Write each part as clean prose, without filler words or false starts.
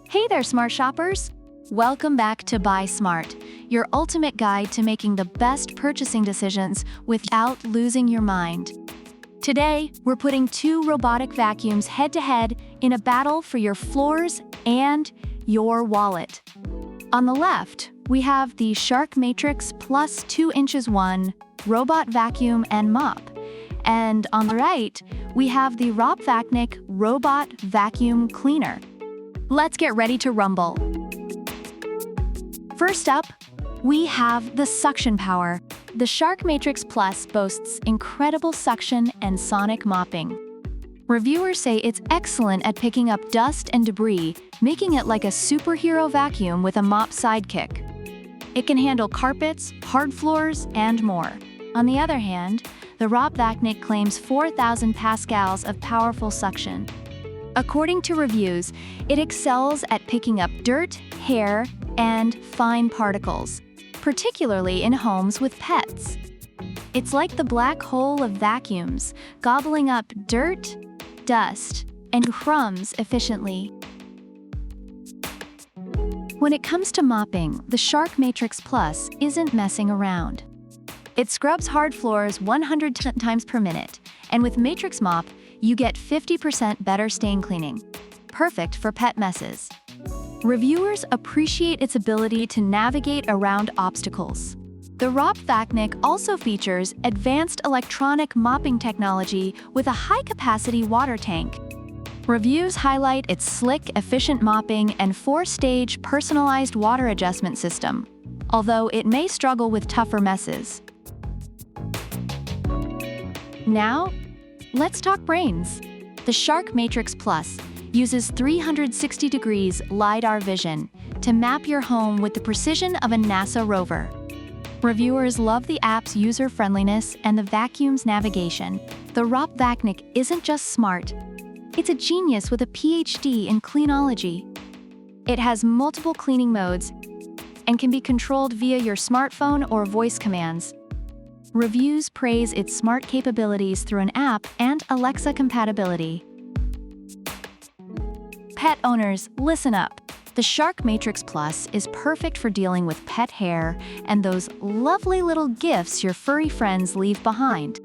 Hey there, smart shoppers! Welcome back to Buy Smart, your ultimate guide to making the best purchasing decisions without losing your mind. Today, we're putting two robotic vacuums head-to-head in a battle for your floors and your wallet. On the left, we have the Shark Matrix Plus 2 inches 1 robot vacuum and mop. And on the right, we have the ROPVACNIC Robot Vacuum Cleaner. Let's get ready to rumble. First up, we have the suction power. The Shark Matrix Plus boasts incredible suction and sonic mopping. Reviewers say it's excellent at picking up dust and debris, making it like a superhero vacuum with a mop sidekick. It can handle carpets, hard floors, and more. On the other hand, the ROPVACNIC claims 4,000 pascals of powerful suction. According to reviews, it excels at picking up dirt, hair, and fine particles, particularly in homes with pets. It's like the black hole of vacuums, gobbling up dirt, dust, and crumbs efficiently. When it comes to mopping, the Shark Matrix Plus isn't messing around. It scrubs hard floors 100 times per minute, and with Matrix Mop, you get 50% better stain cleaning. Perfect for pet messes. Reviewers appreciate its ability to navigate around obstacles. The ROPVACNIC also features advanced electronic mopping technology with a high-capacity water tank. Reviews highlight its slick, efficient mopping and 4-stage personalized water adjustment system, although it may struggle with tougher messes. Now, let's talk brains. The Shark Matrix Plus uses 360 degrees LiDAR vision to map your home with the precision of a NASA rover. Reviewers love the app's user-friendliness and the vacuum's navigation. The ROPVACNIC isn't just smart, it's a genius with a PhD in cleanology. It has multiple cleaning modes and can be controlled via your smartphone or voice commands. Reviews praise its smart capabilities through an app and Alexa compatibility. Pet owners, listen up. The Shark Matrix Plus is perfect for dealing with pet hair and those lovely little gifts your furry friends leave behind.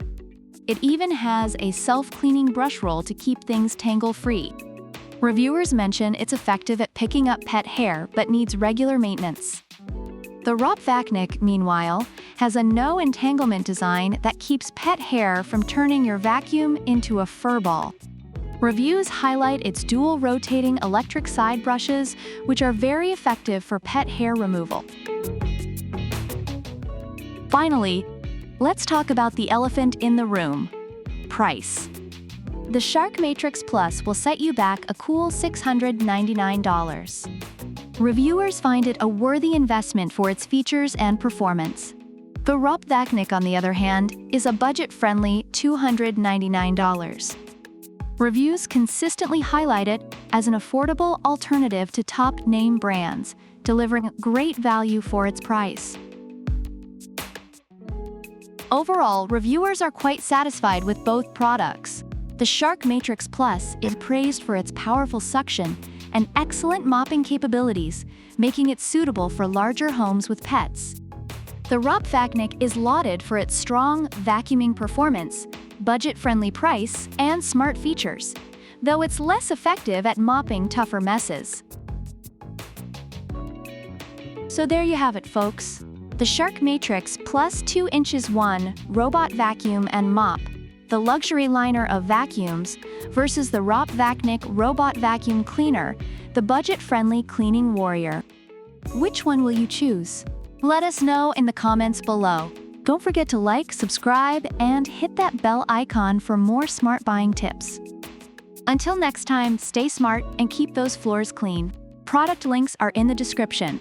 It even has a self-cleaning brush roll to keep things tangle-free. Reviewers mention it's effective at picking up pet hair but needs regular maintenance. The ROPVACNIC, meanwhile, has a no-entanglement design that keeps pet hair from turning your vacuum into a fur ball. Reviews highlight its dual rotating electric side brushes, which are very effective for pet hair removal. Finally, let's talk about the elephant in the room: price. The Shark Matrix Plus will set you back a cool $699. Reviewers find it a worthy investment for its features and performance. The ROPVACNIC, on the other hand, is a budget-friendly $299. Reviews consistently highlight it as an affordable alternative to top-name brands, delivering great value for its price. Overall, reviewers are quite satisfied with both products. The Shark Matrix Plus is praised for its powerful suction and excellent mopping capabilities, making it suitable for larger homes with pets. The ROPVACNIC is lauded for its strong vacuuming performance, budget-friendly price, and smart features, though it's less effective at mopping tougher messes. So there you have it, folks. The Shark Matrix Plus 2 inches 1 robot vacuum and mop, the luxury liner of vacuums, versus the ROPVACNIC Robot Vacuum Cleaner, the budget-friendly cleaning warrior. Which one will you choose? Let us know in the comments below. Don't forget to like, subscribe, and hit that bell icon for more smart buying tips. Until next time, stay smart and keep those floors clean. Product links are in the description.